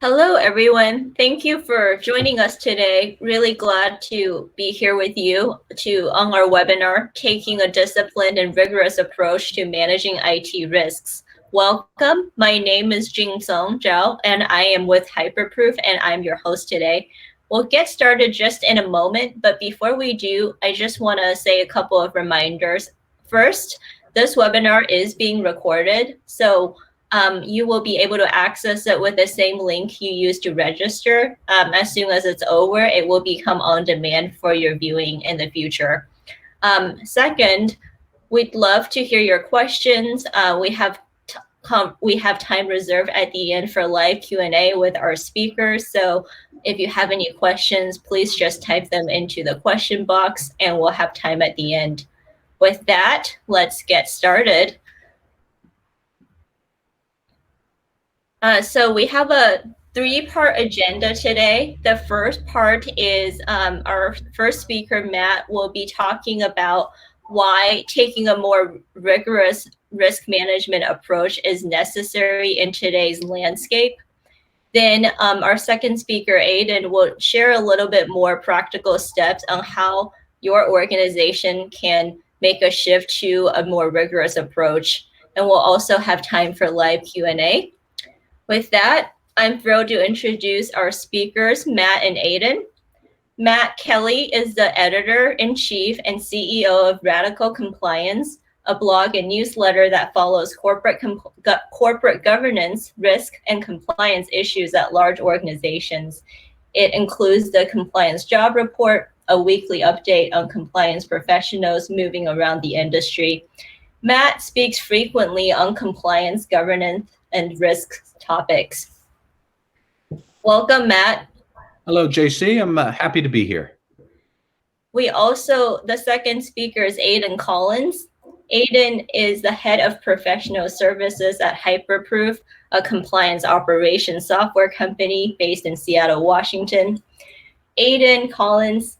Hello, everyone. Thank you for joining us today. Really glad to be here with you on our webinar, Taking a Disciplined and Rigorous Approach to Managing IT Risks. Welcome. My name is Jing-Sung Zhao, and I am with Hyperproof, and I'm your host today. We'll get started just in a moment, but before we do, I just want to say a couple of reminders. First, this webinar is being recorded, so you will be able to access it with the same link you used to register. As soon as it's over, it will become on demand for your viewing in the future. Second, we'd love to hear your questions. We have time reserved at the end for live Q&A with our speakers. So if you have any questions, please just type them into the question box and we'll have time at the end. With that, let's get started. So we have a three-part agenda today. The first part is our first speaker, Matt, will be talking about why taking a more rigorous risk management approach is necessary in today's landscape. Then our second speaker, Aiden, will share a little bit more practical steps on how your organization can make a shift to a more rigorous approach. And we'll also have time for live Q&A. With that, I'm thrilled to introduce our speakers, Matt and Aiden. Matt Kelly is the editor-in-chief and CEO of Radical Compliance, a blog and newsletter that follows corporate governance, risk, and compliance issues at large organizations. It includes the Compliance Job Report, a weekly update on compliance professionals moving around the industry. Matt speaks frequently on compliance, governance, and risk topics. Welcome, Matt. Hello, JC. I'm happy to be here. The second speaker is Aiden Collins. Aiden is the head of professional services at Hyperproof, a compliance operations software company based in Seattle, Washington. Aiden Collins,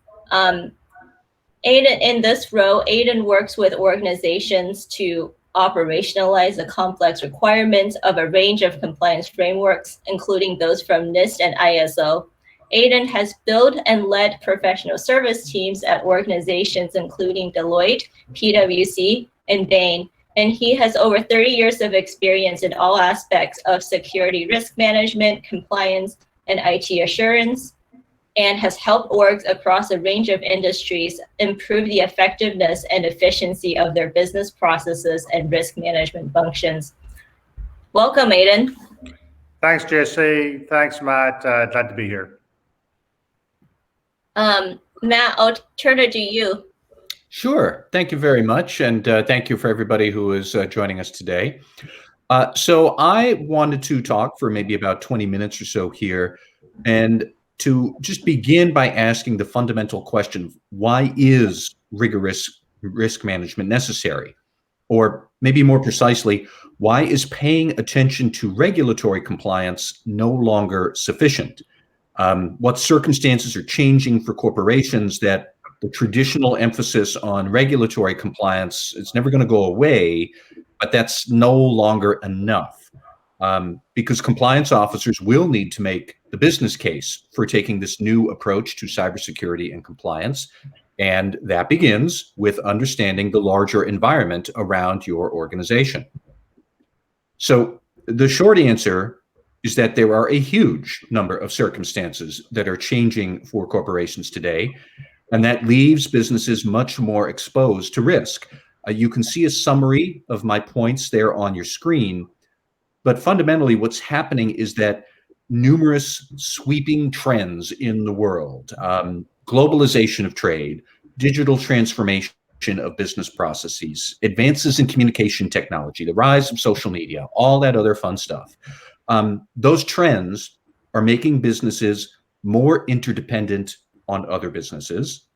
in this role, Aiden works with organizations to operationalize the complex requirements of a range of compliance frameworks, including those from NIST and ISO. Aiden has built and led professional service teams at organizations including Deloitte, PwC, and Bain, and he has over 30 years of experience in all aspects of security risk management, compliance, and IT assurance, and has helped orgs across a range of industries improve the effectiveness and efficiency of their business processes and risk management functions. Welcome, Aiden. Thanks, Jesse. Thanks, Matt. Glad to be here. Matt, I'll turn it to you. Sure. Thank you very much. And thank you for everybody who is joining us today. So I wanted to talk for maybe about 20 minutes or so here, and to just begin by asking the fundamental question, why is rigorous risk management necessary? Or maybe more precisely, why is paying attention to regulatory compliance no longer sufficient? What circumstances are changing for corporations that the traditional emphasis on regulatory compliance is never going to go away, but that's no longer enough? Because compliance officers will need to make the business case for taking this new approach to cybersecurity and compliance. And that begins with understanding the larger environment around your organization. So the short answer is that there are a huge number of circumstances that are changing for corporations today, and that leaves businesses much more exposed to risk. You can see a summary of my points there on your screen. But fundamentally, what's happening is that numerous sweeping trends in the world, globalization of trade, digital transformation of business processes, advances in communication technology, the rise of social media, all that other fun stuff. Those trends are making businesses more interdependent on other businesses,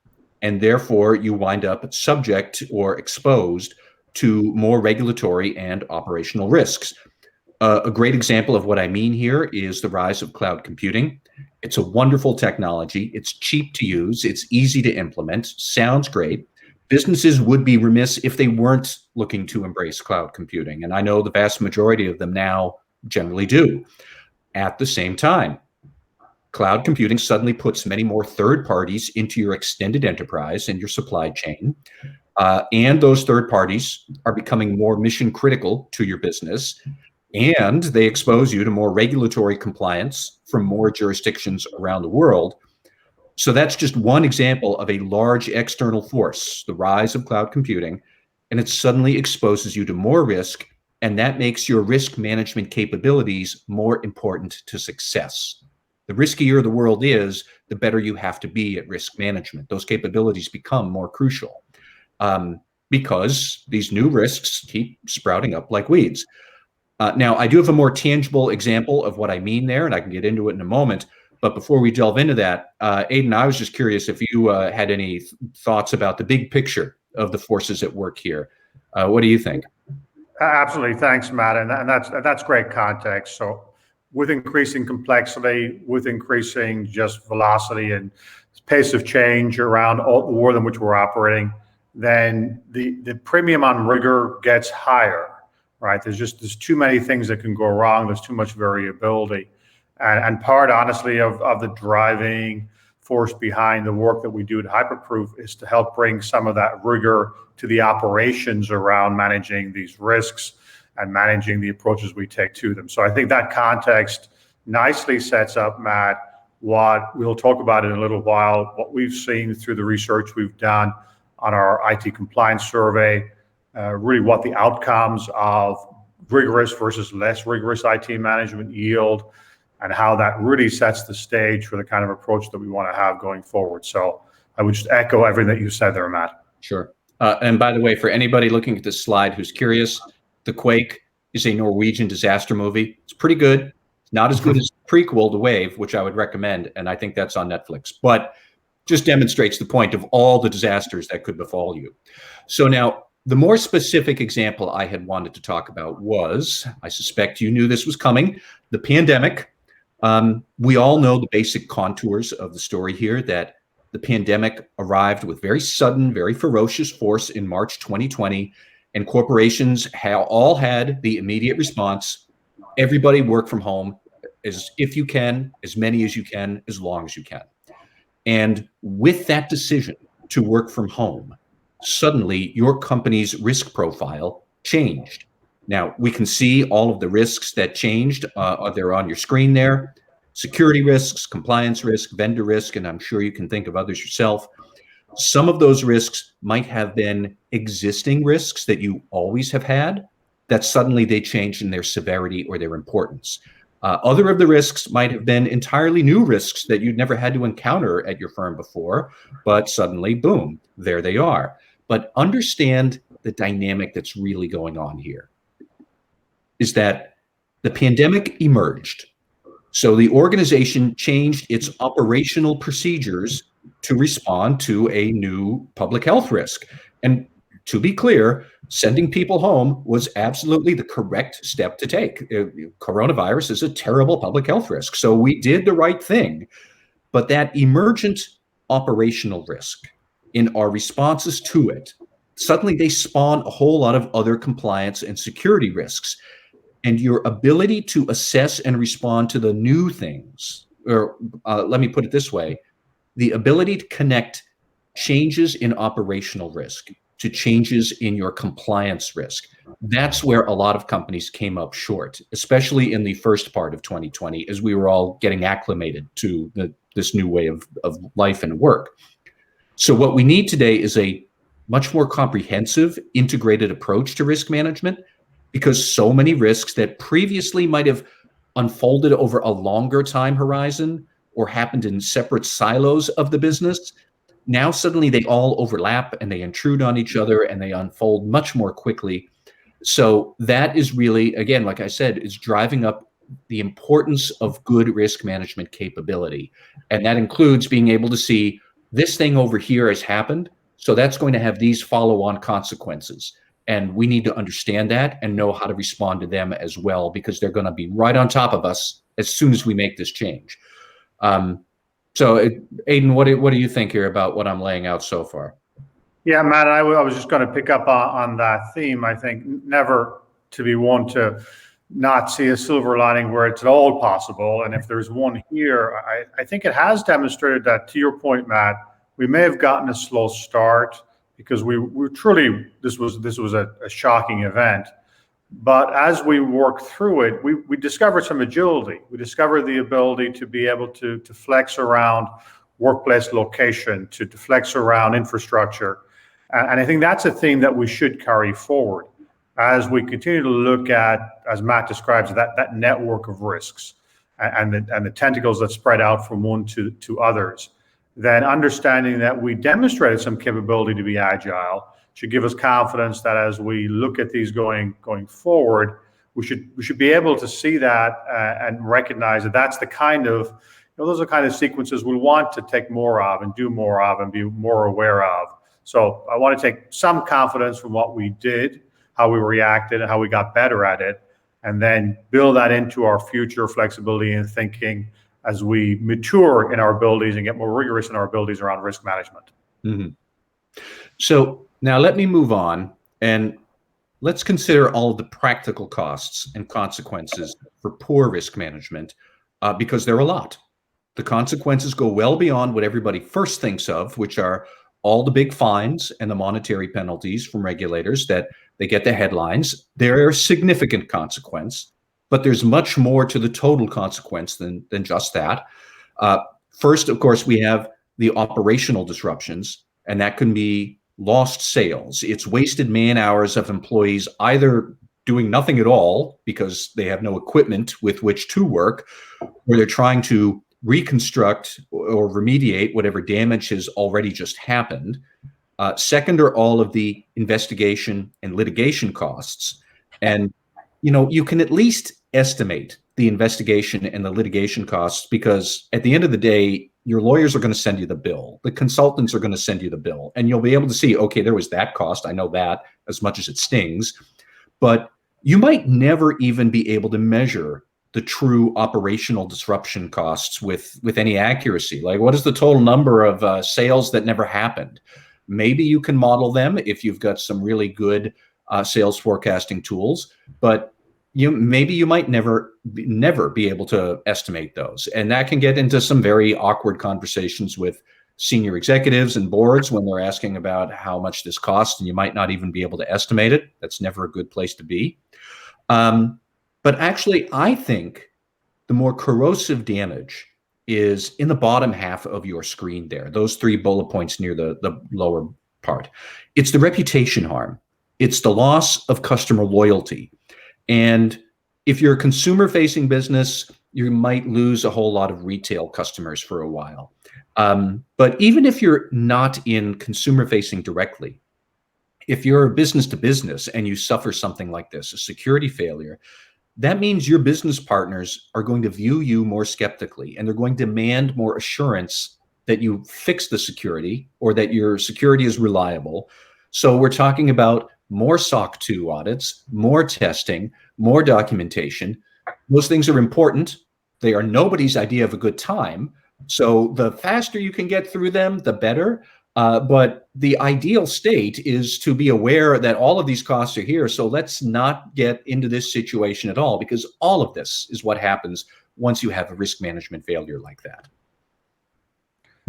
and therefore you wind up subject or exposed to more regulatory and operational risks. A great example of what I mean here is the rise of cloud computing. It's a wonderful technology. It's cheap to use. It's easy to implement. Sounds great. Businesses would be remiss if they weren't looking to embrace cloud computing. And I know the vast majority of them now generally do. At the same time, cloud computing suddenly puts many more third parties into your extended enterprise and your supply chain. And those third parties are becoming more mission critical to your business. And they expose you to more regulatory compliance from more jurisdictions around the world. So that's just one example of a large external force, the rise of cloud computing, and it suddenly exposes you to more risk, and that makes your risk management capabilities more important to success. The riskier the world is, the better you have to be at risk management. Those capabilities become more crucial because these new risks keep sprouting up like weeds. Now, I do have a more tangible example of what I mean there, and I can get into it in a moment. But before we delve into that, Aidan, I was just curious if you had any thoughts about the big picture of the forces at work here. What do you think? Absolutely. Thanks, Matt. And that's great context. So with increasing complexity, with increasing just velocity and pace of change around all the world in which we're operating, then the premium on rigor gets higher, right? There's too many things that can go wrong. There's too much variability. And part, honestly, of the driving force behind the work that we do at Hyperproof is to help bring some of that rigor to the operations around managing these risks and managing the approaches we take to them. So I think that context nicely sets up, Matt, what we'll talk about in a little while, what we've seen through the research we've done on our IT compliance survey, really what the outcomes of rigorous versus less rigorous IT management yield, and how that really sets the stage for the kind of approach that we want to have going forward. So I would just echo everything that you said there, Matt. Sure. And by the way, for anybody looking at this slide who's curious, The Quake is a Norwegian disaster movie. It's pretty good. Not as good as the prequel, The Wave, which I would recommend, and I think that's on Netflix. But just demonstrates the point of all the disasters that could befall you. So now, the more specific example I had wanted to talk about was, I suspect you knew this was coming, the pandemic. We all know the basic contours of the story here, that the pandemic arrived with very sudden, very ferocious force in March 2020, and corporations all had the immediate response: everybody work from home, if you can, as many as you can, as long as you can. And with that decision to work from home, suddenly your company's risk profile changed. Now, we can see all of the risks that changed. They're on your screen there. Security risks, compliance risk, vendor risk, and I'm sure you can think of others yourself. Some of those risks might have been existing risks that you always have had, that suddenly they changed in their severity or their importance. Other of the risks might have been entirely new risks that you'd never had to encounter at your firm before, but suddenly, boom, there they are. But understand the dynamic that's really going on here is that the pandemic emerged. So the organization changed its operational procedures to respond to a new public health risk. And to be clear, sending people home was absolutely the correct step to take. Coronavirus is a terrible public health risk. So we did the right thing. But that emergent operational risk in our responses to it, suddenly they spawn a whole lot of other compliance and security risks. And your ability to assess and respond to the new things, or let me put it this way, the ability to connect changes in operational risk to changes in your compliance risk. That's where a lot of companies came up short, especially in the first part of 2020, as we were all getting acclimated to this new way of life and work. So what we need today is a much more comprehensive, integrated approach to risk management, because so many risks that previously might have unfolded over a longer time horizon or happened in separate silos of the business, now suddenly they all overlap and they intrude on each other and they unfold much more quickly. So that is really, again, like I said, is driving up the importance of good risk management capability. And that includes being able to see this thing over here has happened, so that's going to have these follow-on consequences. And we need to understand that and know how to respond to them as well, because they're going to be right on top of us as soon as we make this change. So, Aidan, what do you think here about what I'm laying out so far? Yeah, Matt, I was just going to pick up on that theme. I think never to be one to not see a silver lining where it's at all possible. And if there's one here, I think it has demonstrated that, to your point, Matt, we may have gotten a slow start because we truly, this was a shocking event. But as we worked through it, we discovered some agility. We discovered the ability to be able to flex around workplace location, to flex around infrastructure. And I think that's a theme that we should carry forward as we continue to look at, as Matt describes, that network of risks and the tentacles that spread out from one to others. Then understanding that we demonstrated some capability to be agile should give us confidence that as we look at these going forward, we should be able to see that and recognize that that's the kind of, those are the kind of sequences we want to take more of and do more of and be more aware of. So I want to take some confidence from what we did, how we reacted, and how we got better at it, and then build that into our future flexibility and thinking as we mature in our abilities and get more rigorous in our abilities around risk management. Mm-hmm. So now let me move on and let's consider all of the practical costs and consequences for poor risk management, because there are a lot. The consequences go well beyond what everybody first thinks of, which are all the big fines and the monetary penalties from regulators that they get the headlines. They're a significant consequence, but there's much more to the total consequence than just that. First, of course, we have the operational disruptions, and that can be lost sales. It's wasted man hours of employees either doing nothing at all because they have no equipment with which to work, or they're trying to reconstruct or remediate whatever damage has already just happened. Second are all of the investigation and litigation costs. And, you can at least estimate the investigation and the litigation costs because at the end of the day, your lawyers are going to send you the bill. The consultants are going to send you the bill. And you'll be able to see, okay, there was that cost. I know that, as much as it stings. But you might never even be able to measure the true operational disruption costs with any accuracy. Like, what is the total number of sales that never happened? Maybe you can model them if you've got some really good sales forecasting tools, but maybe you might never be able to estimate those. And that can get into some very awkward conversations with senior executives and boards when they're asking about how much this costs, and you might not even be able to estimate it. That's never a good place to be. But actually, I think the more corrosive damage is in the bottom half of your screen there, those 3 bullet points near the lower part. It's the reputation harm. It's the loss of customer loyalty. And if you're a consumer-facing business, you might lose a whole lot of retail customers for a while. But even if you're not in consumer-facing directly, if you're a business-to-business and you suffer something like this, a security failure, that means your business partners are going to view you more skeptically, and they're going to demand more assurance that you fix the security or that your security is reliable. So we're talking about more SOC 2 audits, more testing, more documentation. Those things are important. They are nobody's idea of a good time. So the faster you can get through them, the better. But the ideal state is to be aware that all of these costs are here. So let's not get into this situation at all, because all of this is what happens once you have a risk management failure like that.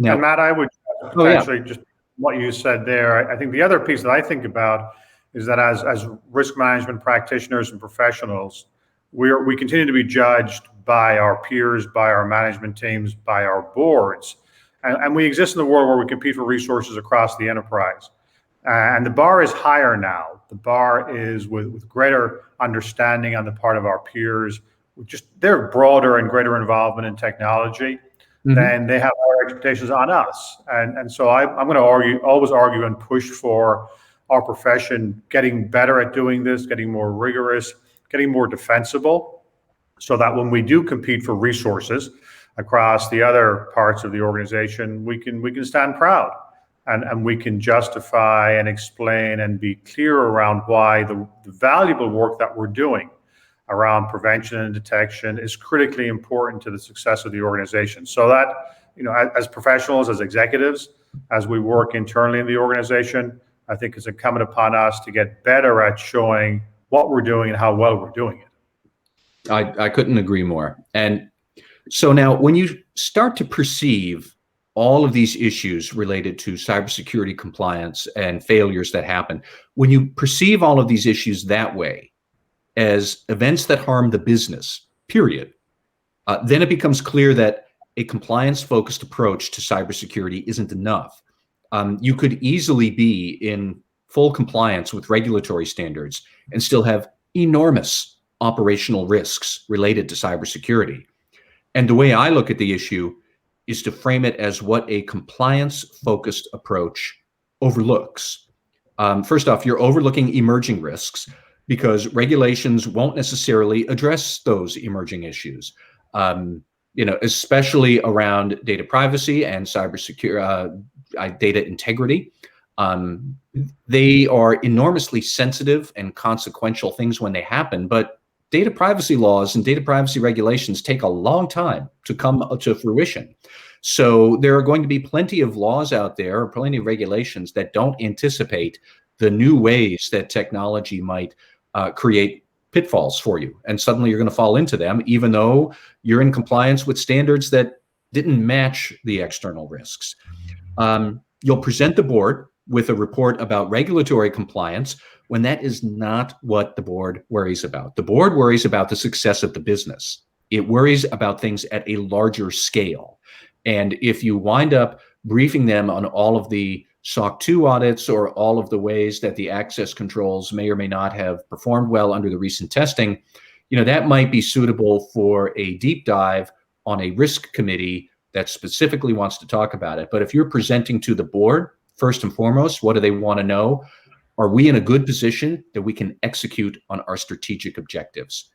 Now, and Matt, I would potentially just what you said there. I think the other piece that I think about is that as risk management practitioners and professionals, we continue to be judged by our peers, by our management teams, by our boards. And we exist in a world where we compete for resources across the enterprise. And the bar is higher now. The bar is with greater understanding on the part of our peers, their broader and greater involvement in technology, than they have our expectations on us. And so I'm going to always argue and push for our profession getting better at doing this, getting more rigorous, getting more defensible, so that when we do compete for resources across the other parts of the organization, we can stand proud and we can justify and explain and be clear around why the valuable work that we're doing around prevention and detection is critically important to the success of the organization. So that, as professionals, as executives, as we work internally in the organization, I think it's incumbent upon us to get better at showing what we're doing and how well we're doing it. I couldn't agree more. And so now when you start to perceive all of these issues related to cybersecurity compliance and failures that happen, when you perceive all of these issues that way as events that harm the business, period, then it becomes clear that a compliance-focused approach to cybersecurity isn't enough. You could easily be in full compliance with regulatory standards and still have enormous operational risks related to cybersecurity. And the way I look at the issue is to frame it as what a compliance-focused approach overlooks. First off, you're overlooking emerging risks because regulations won't necessarily address those emerging issues. Especially around data privacy and cybersecurity, data integrity. They are enormously sensitive and consequential things when they happen, but data privacy laws and data privacy regulations take a long time to come to fruition. So there are going to be plenty of laws out there, or plenty of regulations that don't anticipate the new ways that technology might create pitfalls for you. And suddenly you're going to fall into them, even though you're in compliance with standards that didn't match the external risks. You'll present the board with a report about regulatory compliance when that is not what the board worries about. The board worries about the success of the business. It worries about things at a larger scale. And if you wind up briefing them on all of the SOC 2 audits or all of the ways that the access controls may or may not have performed well under the recent testing, that might be suitable for a deep dive on a risk committee that specifically wants to talk about it. But if you're presenting to the board, first and foremost, what do they want to know? Are we in a good position that we can execute on our strategic objectives?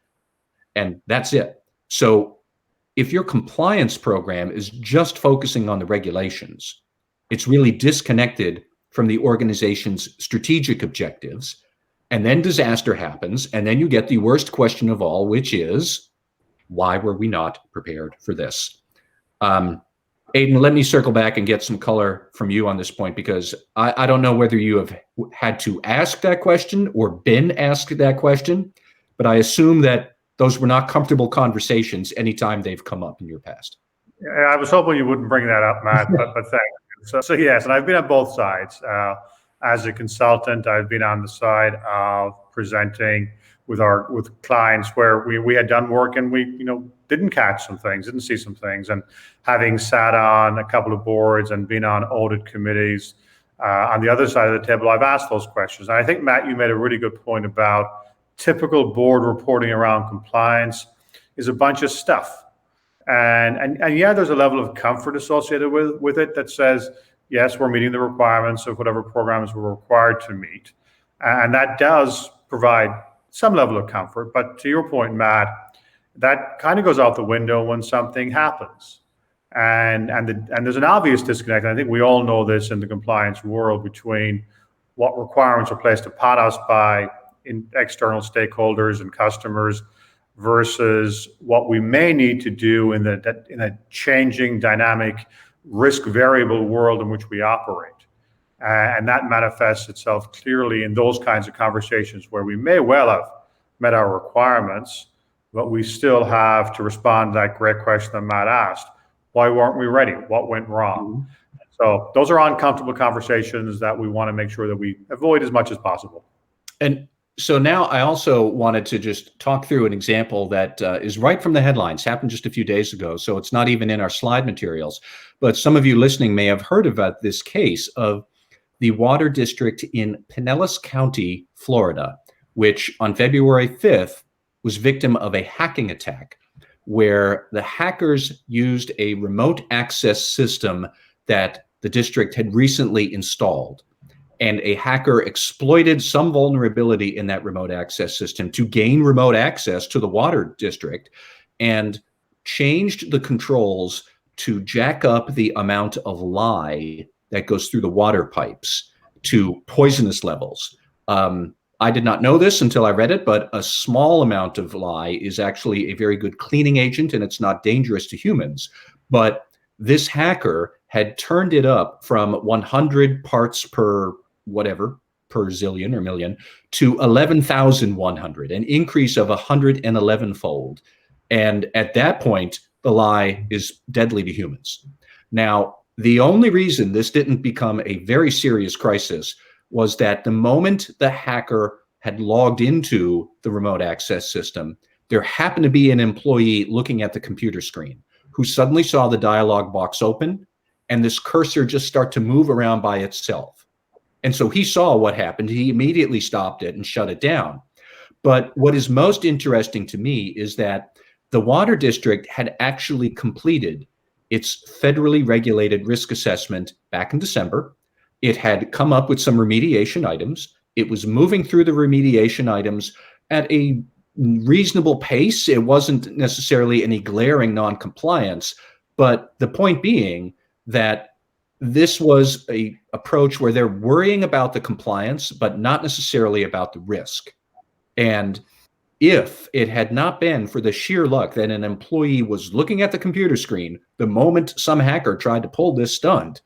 And that's it. So if your compliance program is just focusing on the regulations, it's really disconnected from the organization's strategic objectives. And then disaster happens. And then you get the worst question of all, which is, why were we not prepared for this? Aidan, let me circle back and get some color from you on this point, because I don't know whether you have had to ask that question or been asked that question, but I assume that those were not comfortable conversations anytime they've come up in your past. I was hoping you wouldn't bring that up, Matt, but thank you. So yes, and I've been on both sides. As a consultant, I've been on the side of presenting with clients where we had done work and we didn't catch some things, didn't see some things, and having sat on a couple of boards and been on audit committees on the other side of the table, I've asked those questions. And I think, Matt, you made a really good point about typical board reporting around compliance is a bunch of stuff. And yeah, there's a level of comfort associated with it that says, yes, we're meeting the requirements of whatever programs we're required to meet. And that does provide some level of comfort. But to your point, Matt, that kind of goes out the window when something happens. And there's an obvious disconnect. And I think we all know this in the compliance world between what requirements are placed upon us by external stakeholders and customers versus what we may need to do in a changing, dynamic, risk variable world in which we operate. And that manifests itself clearly in those kinds of conversations where we may well have met our requirements, but we still have to respond to that great question that Matt asked. Why weren't we ready? What went wrong? So those are uncomfortable conversations that we want to make sure that we avoid as much as possible. And so now I also wanted to just talk through an example that is right from the headlines, happened just a few days ago. So it's not even in our slide materials, but some of you listening may have heard about this case of the water district in Pinellas County, Florida, which on February 5th was victim of a hacking attack where the hackers used a remote access system that the district had recently installed. And a hacker exploited some vulnerability in that remote access system to gain remote access to the water district and changed the controls to jack up the amount of lye that goes through the water pipes to poisonous levels. I did not know this until I read it, but a small amount of lye is actually a very good cleaning agent and it's not dangerous to humans. But this hacker had turned it up from 100 parts per per zillion or million to 11,100, an increase of 111-fold. And at that point, the lie is deadly to humans. Now, the only reason this didn't become a very serious crisis was that the moment the hacker had logged into the remote access system, there happened to be an employee looking at the computer screen who suddenly saw the dialog box open and this cursor just start to move around by itself. And so he saw what happened. He immediately stopped it and shut it down. But what is most interesting to me is that the water district had actually completed its federally regulated risk assessment back in December. It had come up with some remediation items. It was moving through the remediation items at a reasonable pace. It wasn't necessarily any glaring non-compliance, but the point being that this was an approach where they're worrying about the compliance, but not necessarily about the risk. And if it had not been for the sheer luck that an employee was looking at the computer screen the moment some hacker tried to pull this stunt,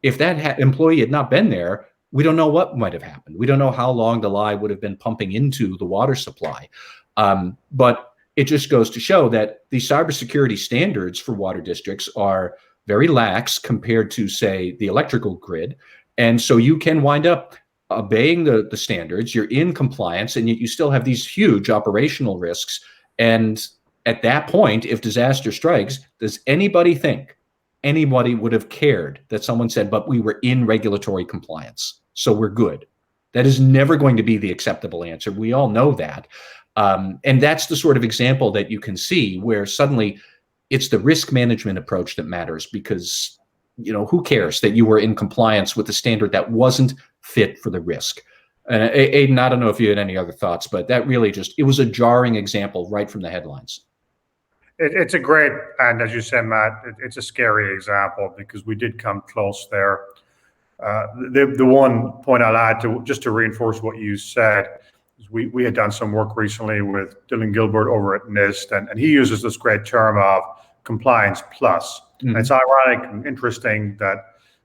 if that employee had not been there, we don't know what might have happened. We don't know how long the lie would have been pumping into the water supply. But it just goes to show that the cybersecurity standards for water districts are very lax compared to, say, the electrical grid. And so you can wind up obeying the standards, you're in compliance, and yet you still have these huge operational risks. And at that point, if disaster strikes, does anybody think anybody would have cared that someone said, but we were in regulatory compliance, so we're good? That is never going to be the acceptable answer. We all know that. And that's the sort of example that you can see where suddenly it's the risk management approach that matters, because, you know, who cares that you were in compliance with a standard that wasn't fit for the risk? And Aidan, I don't know if you had any other thoughts, but that really it was a jarring example right from the headlines. It's a great, and as you said, Matt, it's a scary example because we did come close there. The one point I'll add just to reinforce what you said is we had done some work recently with Dylan Gilbert over at NIST, and he uses this great term of compliance plus. Mm-hmm. And it's ironic and interesting that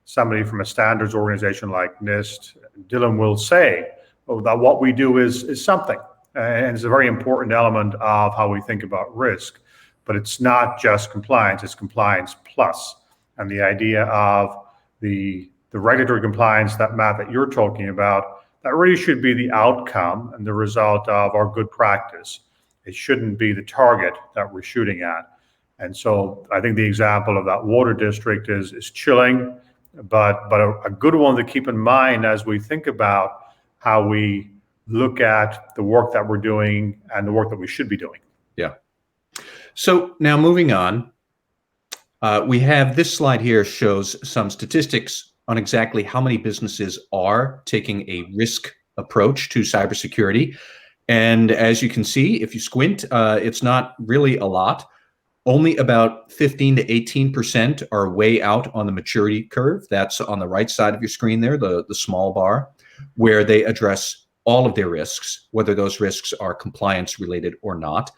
somebody from a standards organization like NIST, Dylan, will say that what we do is something, and it's a very important element of how we think about risk. But it's not just compliance, it's compliance plus. And the idea of the regulatory compliance that, Matt, that you're talking about, that really should be the outcome and the result of our good practice. It shouldn't be the target that we're shooting at. And so I think the example of that water district is chilling, but a good one to keep in mind as we think about how we look at the work that we're doing and the work that we should be doing. Yeah. So now moving on, we have this slide here shows some statistics on exactly how many businesses are taking a risk approach to cybersecurity. And as you can see, if you squint, it's not really a lot. Only about 15 to 18% are way out on the maturity curve. That's on the right side of your screen there, the small bar, where they address all of their risks, whether those risks are compliance related or not.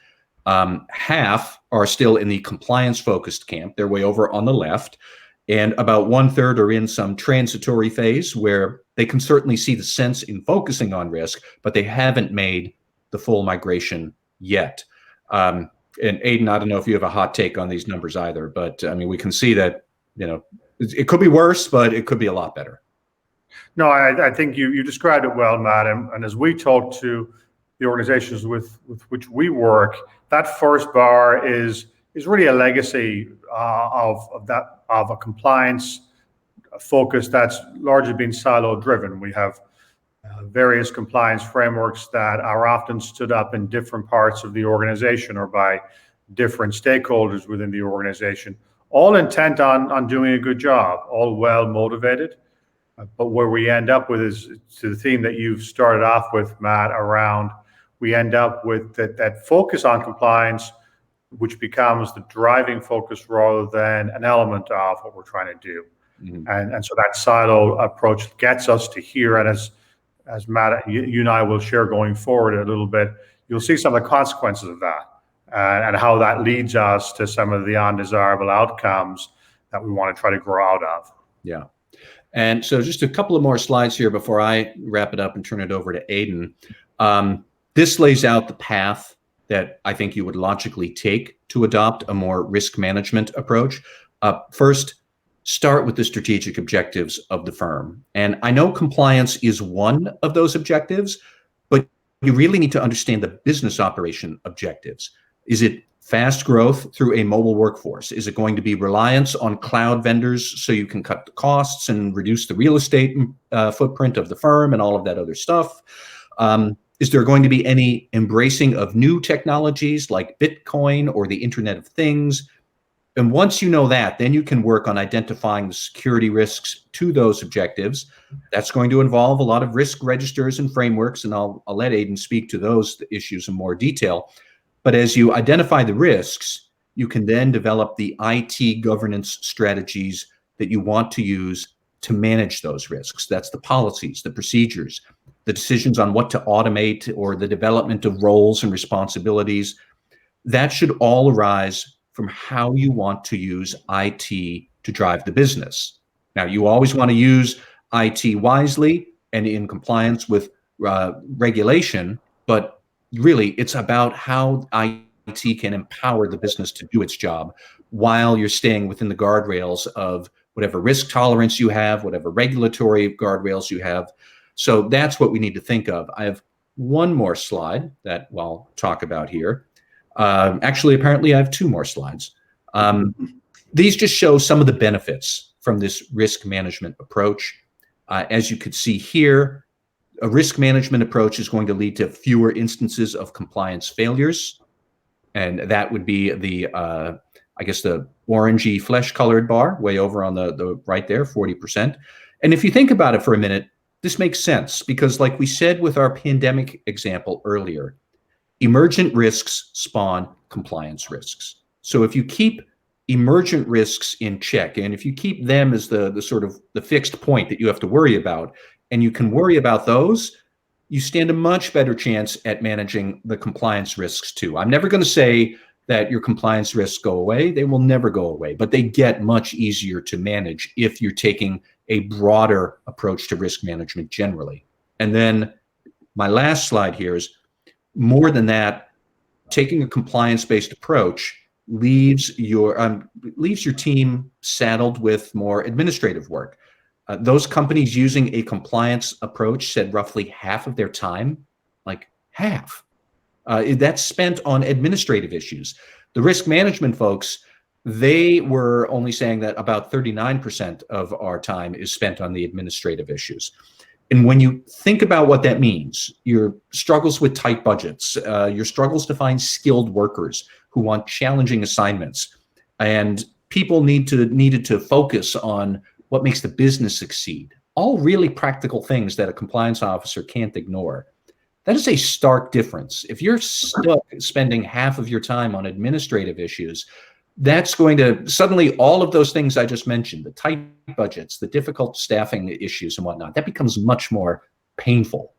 Half are still in the compliance-focused camp. They're way over on the left. And about 1/3 are in some transitory phase where they can certainly see the sense in focusing on risk, but they haven't made the full migration yet. And Aidan, I don't know if you have a hot take on these numbers either, but I mean, we can see that, you know, it could be worse, but it could be a lot better. No, I think you described it well, Matt. And as we talk to the organizations with which we work, that first bar is really a legacy of a compliance focus that's largely been silo driven. We have various compliance frameworks that are often stood up in different parts of the organization or by different stakeholders within the organization, all intent on doing a good job, all well motivated. But where we end up with is to the theme that you've started off with, Matt, around we end up with that focus on compliance, which becomes the driving focus rather than an element of what we're trying to do. Mm-hmm. And so that silo approach gets us to here. And as Matt, you and I will share going forward a little bit, you'll see some of the consequences of that and how that leads us to some of the undesirable outcomes that we want to try to grow out of. Yeah. And so just a couple of more slides here before I wrap it up and turn it over to Aidan. This lays out the path that I think you would logically take to adopt a more risk management approach. First, start with the strategic objectives of the firm. And I know compliance is one of those objectives, but you really need to understand the business operation objectives. Is it fast growth through a mobile workforce? Is it going to be reliance on cloud vendors so you can cut the costs and reduce the real estate footprint of the firm and all of that other stuff? Is there going to be any embracing of new technologies like Bitcoin or the Internet of Things? And once you know that, then you can work on identifying the security risks to those objectives. That's going to involve a lot of risk registers and frameworks, and I'll let Aidan speak to those issues in more detail. But as you identify the risks, you can then develop the IT governance strategies that you want to use to manage those risks. That's the policies, the procedures, the decisions on what to automate, or the development of roles and responsibilities. That should all arise from how you want to use IT to drive the business. Now, you always want to use IT wisely and in compliance with regulation, but really it's about how IT can empower the business to do its job while you're staying within the guardrails of whatever risk tolerance you have, whatever regulatory guardrails you have. So that's what we need to think of. I have one more slide that I'll talk about here. Actually, apparently I have two more slides. These just show some of the benefits from this risk management approach. As you could see here, a risk management approach is going to lead to fewer instances of compliance failures. And that would be the, I guess, the orangey flesh-colored bar way over on the right there, 40%. And if you think about it for a minute, this makes sense because like we said with our pandemic example earlier, emergent risks spawn compliance risks. So if you keep emergent risks in check, and if you keep them as the sort of the fixed point that you have to worry about, and you can worry about those, you stand a much better chance at managing the compliance risks too. I'm never going to say that your compliance risks go away. They will never go away, but they get much easier to manage if you're taking a broader approach to risk management generally. And then my last slide here is more than that, taking a compliance-based approach leaves your team saddled with more administrative work. Those companies using a compliance approach said roughly half of their time, like half, that's spent on administrative issues. The risk management folks, they were only saying that about 39% of our time is spent on the administrative issues. And when you think about what that means, your struggles with tight budgets, your struggles to find skilled workers who want challenging assignments, and people needed to focus on what makes the business succeed, all really practical things that a compliance officer can't ignore. That is a stark difference. If you're stuck spending half of your time on administrative issues, that's going to suddenly all of those things I just mentioned, the tight budgets, the difficult staffing issues and whatnot, that becomes much more painful.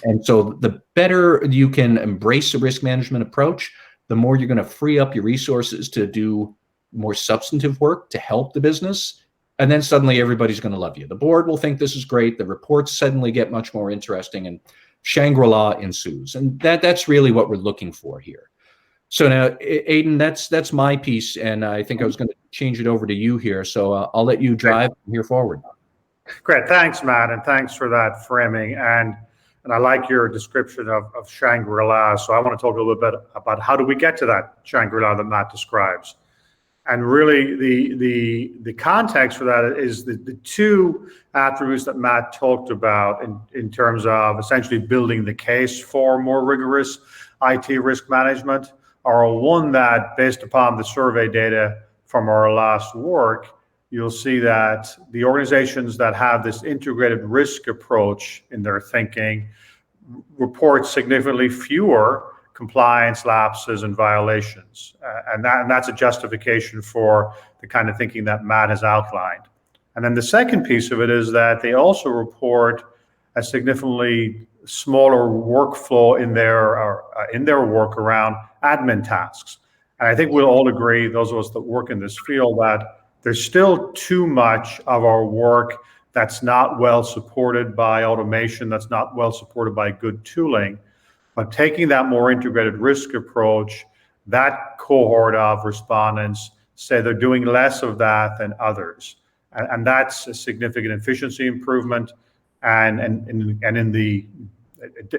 And so the better you can embrace a risk management approach, the more you're going to free up your resources to do more substantive work to help the business. And then suddenly everybody's going to love you. The board will think this is great. The reports suddenly get much more interesting and Shangri-La ensues. And that's really what we're looking for here. So now, Aidan, that's my piece, and I think I was going to change it over to you here. So I'll let you drive from here forward. Great, thanks, Matt, and thanks for that framing. And I like your description of Shangri-La. So I want to talk a little bit about how do we get to that Shangri-La that Matt describes. And really, the context for that is the two attributes that Matt talked about in terms of essentially building the case for more rigorous IT risk management are one that, based upon the survey data from our last work, you'll see that the organizations that have this integrated risk approach in their thinking report significantly fewer compliance lapses and violations. And that's a justification for the kind of thinking that Matt has outlined. And then the second piece of it is that they also report a significantly smaller workflow in their work around admin tasks. And I think we'll all agree, those of us that work in this field, that there's still too much of our work that's not well supported by automation, that's not well supported by good tooling. But taking that more integrated risk approach, that cohort of respondents say they're doing less of that than others. And that's a significant efficiency improvement. And in the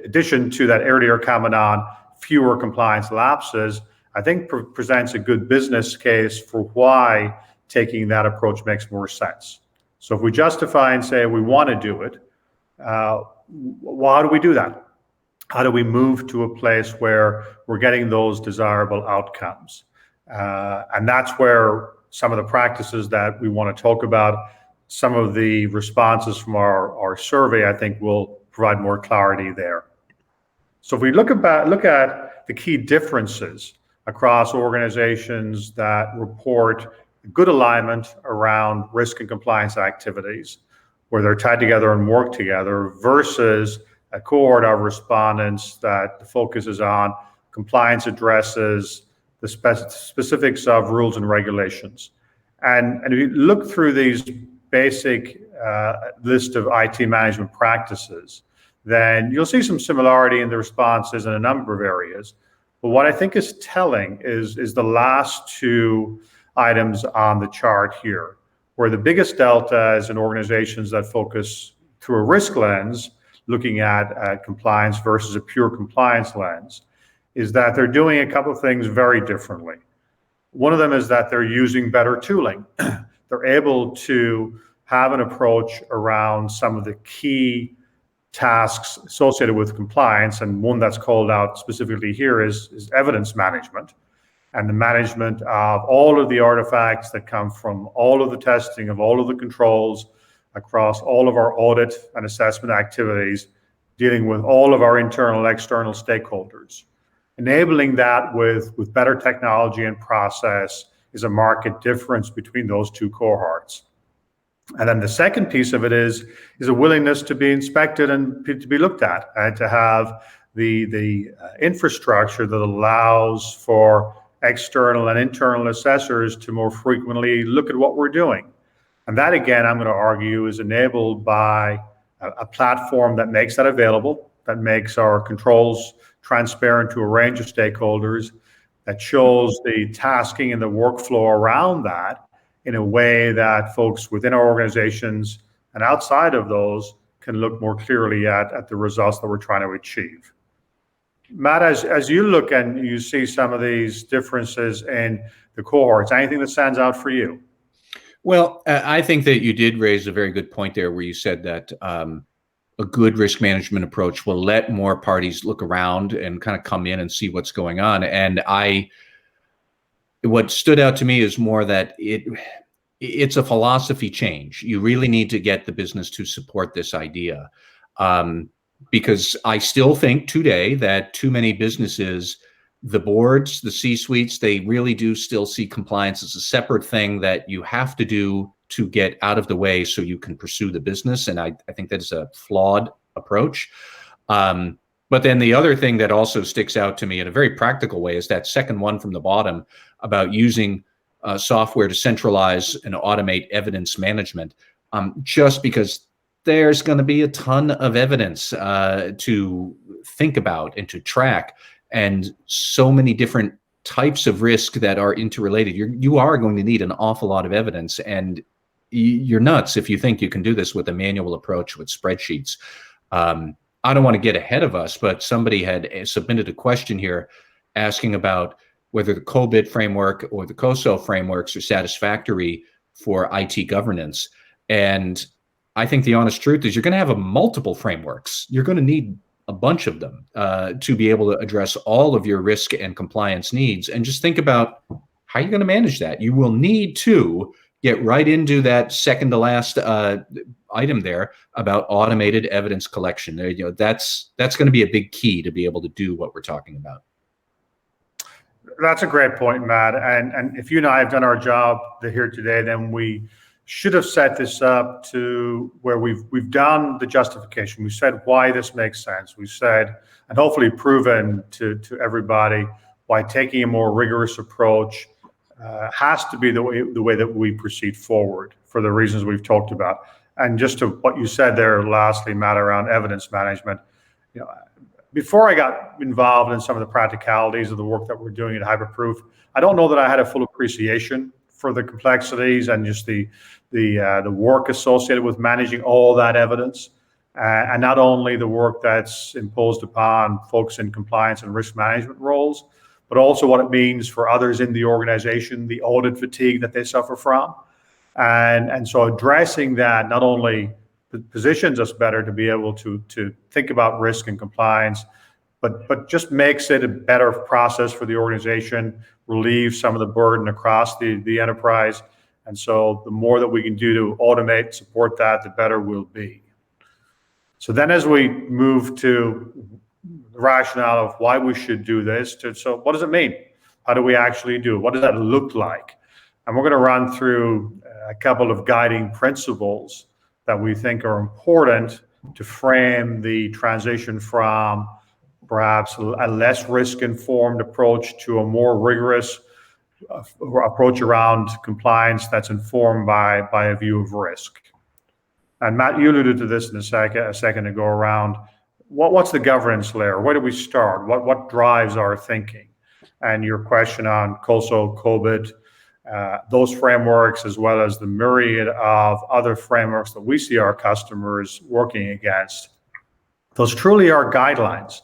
addition to that earlier comment on fewer compliance lapses, I think presents a good business case for why taking that approach makes more sense. So if we justify and say we want to do it, how do we do that? How do we move to a place where we're getting those desirable outcomes? And that's where some of the practices that we want to talk about, some of the responses from our survey, I think will provide more clarity there. So if we look at the key differences across organizations that report good alignment around risk and compliance activities, where they're tied together and work together, versus a cohort of respondents that the focus is on compliance addresses, the specifics of rules and regulations. And if you look through these basic list of IT management practices, then you'll see some similarity in the responses in a number of areas. But what I think is telling is the last two items on the chart here, where the biggest delta is in organizations that focus through a risk lens, looking at compliance versus a pure compliance lens, is that they're doing a couple of things very differently. One of them is that they're using better tooling. They're able to have an approach around some of the key tasks associated with compliance, and one that's called out specifically here is evidence management, and the management of all of the artifacts that come from all of the testing of all of the controls across all of our audit and assessment activities, dealing with all of our internal and external stakeholders. Enabling that with better technology and process is a marked difference between those two cohorts. And then the second piece of it is a willingness to be inspected and to be looked at, and to have the infrastructure that allows for external and internal assessors to more frequently look at what we're doing. And that, again, I'm going to argue, is enabled by a platform that makes that available, that makes our controls transparent to a range of stakeholders, that shows the tasking and the workflow around that in a way that folks within our organizations and outside of those can look more clearly at the results that we're trying to achieve. Matt, as you look and you see some of these differences in the cohorts, anything that stands out for you? Well, I think that you did raise a very good point there, where you said that a good risk management approach will let more parties look around and kind of come in and see what's going on. And what stood out to me is more that it's a philosophy change. You really need to get the business to support this idea. Because I still think today that too many businesses, the boards, the C-suites, they really do still see compliance as a separate thing that you have to do to get out of the way so you can pursue the business. And I think that is a flawed approach. But then the other thing that also sticks out to me in a very practical way is that second one from the bottom about using software to centralize and automate evidence management, just because there's going to be a ton of evidence to think about and to track, and so many different types of risk that are interrelated. You are going to need an awful lot of evidence, and you're nuts if you think you can do this with a manual approach with spreadsheets. I don't want to get ahead of us, but somebody had submitted a question here asking about whether the COBIT framework or the COSO frameworks are satisfactory for IT governance. And I think the honest truth is you're going to have multiple frameworks. You're going to need a bunch of them to be able to address all of your risk and compliance needs. And just think about how you're going to manage that. You will need to get right into that second to last item there about automated evidence collection. That's going to be a big key to be able to do what we're talking about. That's a great point, Matt. And if you and I have done our job here today, then we should have set this up to where we've done the justification. We said why this makes sense. We said, and hopefully proven to everybody, why taking a more rigorous approach has to be the way that we proceed forward for the reasons we've talked about. And just to what you said there, lastly, Matt, around evidence management, you know, before I got involved in some of the practicalities of the work that we're doing at Hyperproof, I don't know that I had a full appreciation for the complexities and just the work associated with managing all that evidence, and not only the work that's imposed upon folks in compliance and risk management roles, but also what it means for others in the organization, the audit fatigue that they suffer from. And so addressing that not only positions us better to be able to think about risk and compliance, but just makes it a better process for the organization, relieves some of the burden across the enterprise. And so the more that we can do to automate, support that, the better we'll be. So then as we move to the rationale of why we should do this, so what does it mean? How do we actually do it? What does that look like? And we're going to run through a couple of guiding principles that we think are important to frame the transition from perhaps a less risk-informed approach to a more rigorous approach around compliance that's informed by a view of risk. And Matt, you alluded to this in a second ago around what's the governance layer? Where do we start? What drives our thinking? And your question on COSO, COBIT, those frameworks, as well as the myriad of other frameworks that we see our customers working against, those truly are guidelines.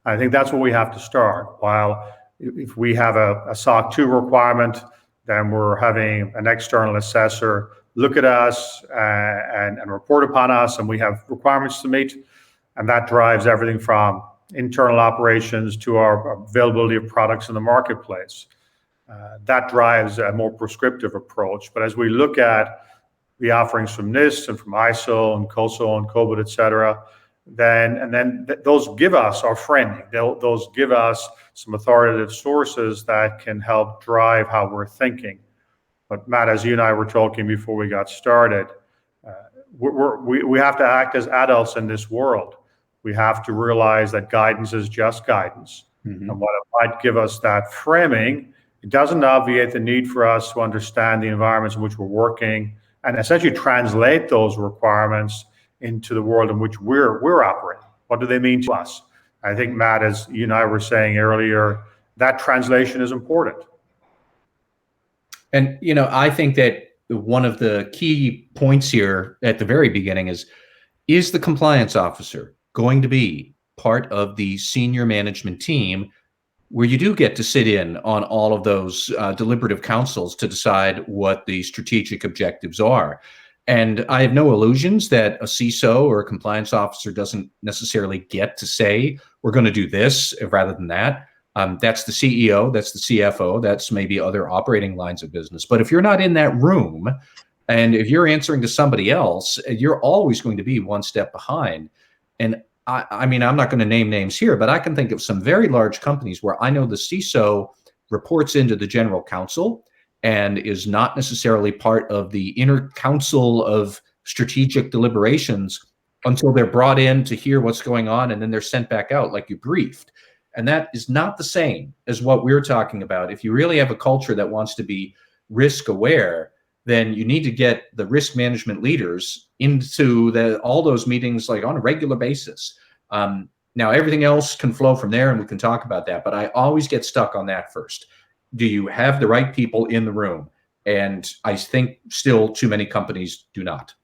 I think that's where we have to start. While if we have a SOC 2 requirement, then we're having an external assessor look at us and report upon us, and we have requirements to meet, and that drives everything from internal operations to our availability of products in the marketplace. That drives a more prescriptive approach. But as we look at the offerings from NIST and from ISO and COSO and COBIT, et cetera, then those give us our framing. Those give us some authoritative sources that can help drive how we're thinking. But Matt, as you and I were talking before we got started, we have to act as adults in this world. We have to realize that guidance is just guidance. Mm-hmm. And what it might give us that framing, it doesn't obviate the need for us to understand the environments in which we're working and essentially translate those requirements into the world in which we're operating. What do they mean to us? I think, Matt, as you and I were saying earlier, that translation is important. And, I think that one of the key points here at the very beginning is the compliance officer going to be part of the senior management team where you do get to sit in on all of those deliberative councils to decide what the strategic objectives are? And I have no illusions that a CISO or a compliance officer doesn't necessarily get to say, we're going to do this rather than that. That's the CEO, that's the CFO, that's maybe other operating lines of business. But if you're not in that room and if you're answering to somebody else, you're always going to be one step behind. And I mean, I'm not going to name names here, but I can think of some very large companies where I know the CISO reports into the general counsel and is not necessarily part of the inner council of strategic deliberations until they're brought in to hear what's going on, and then they're sent back out like you briefed. And that is not the same as what we're talking about. If you really have a culture that wants to be risk aware, then you need to get the risk management leaders into all those meetings like on a regular basis. Now, everything else can flow from there and we can talk about that, but I always get stuck on that first. Do you have the right people in the room? And I think still too many companies do not.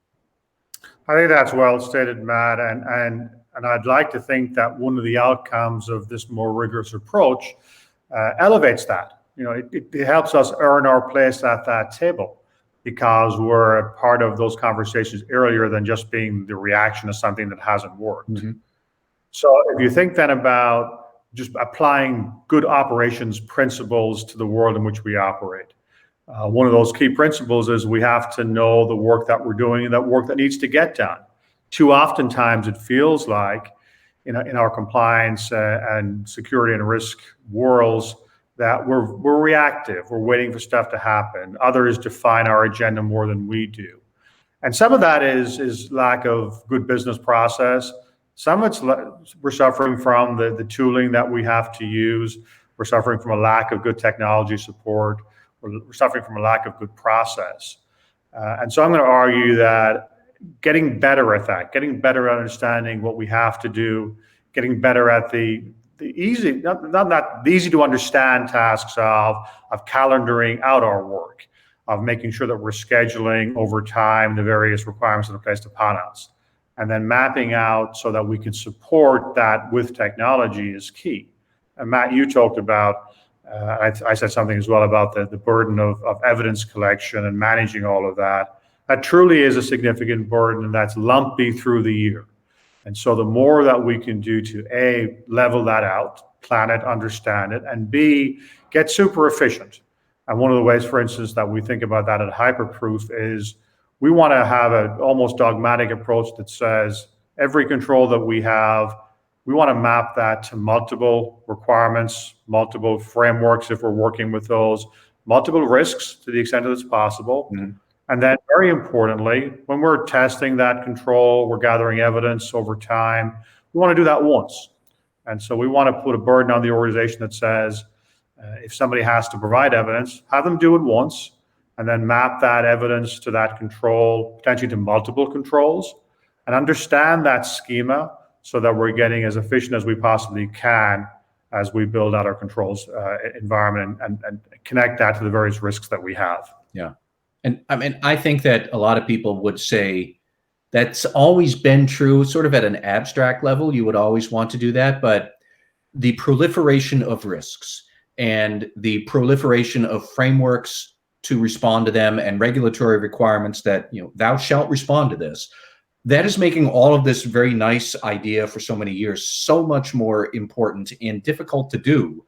I think that's well stated, Matt. And I'd like to think that one of the outcomes of this more rigorous approach elevates that. It helps us earn our place at that table because we're a part of those conversations earlier than just being the reaction to something that hasn't worked. Mm-hmm. So if you think then about just applying good operations principles to the world in which we operate, one of those key principles is we have to know the work that we're doing and that work that needs to get done. Too oftentimes it feels like in our compliance and security and risk worlds that we're reactive. We're waiting for stuff to happen. Others define our agenda more than we do. And some of that is lack of good business process. Some of it's we're suffering from the tooling that we have to use. We're suffering from a lack of good technology support. We're suffering from a lack of good process. And so I'm going to argue that getting better at that, getting better at understanding what we have to do, getting better at the easy, not the easy to understand tasks of calendaring out our work, of making sure that we're scheduling over time the various requirements that are placed upon us. And then mapping out so that we can support that with technology is key. And Matt, you talked about, I said something as well about the burden of evidence collection and managing all of that. That truly is a significant burden, and that's lumpy through the year. And so the more that we can do to A, level that out, plan it, understand it, and B, get super efficient. And one of the ways, for instance, that we think about that at Hyperproof is we want to have an almost dogmatic approach that says every control that we have, we want to map that to multiple requirements, multiple frameworks if we're working with those, multiple risks to the extent that it's possible. Mm-hmm. And then very importantly, when we're testing that control, we're gathering evidence over time, we want to do that once. And so we want to put a burden on the organization that says, if somebody has to provide evidence, have them do it once, and then map that evidence to that control, potentially to multiple controls, and understand that schema so that we're getting as efficient as we possibly can as we build out our controls environment and connect that to the various risks that we have. Yeah. And I mean, I think that a lot of people would say that's always been true, sort of at an abstract level. You would always want to do that. But the proliferation of risks and the proliferation of frameworks to respond to them and regulatory requirements that, you know, thou shalt respond to this, that is making all of this very nice idea for so many years so much more important and difficult to do.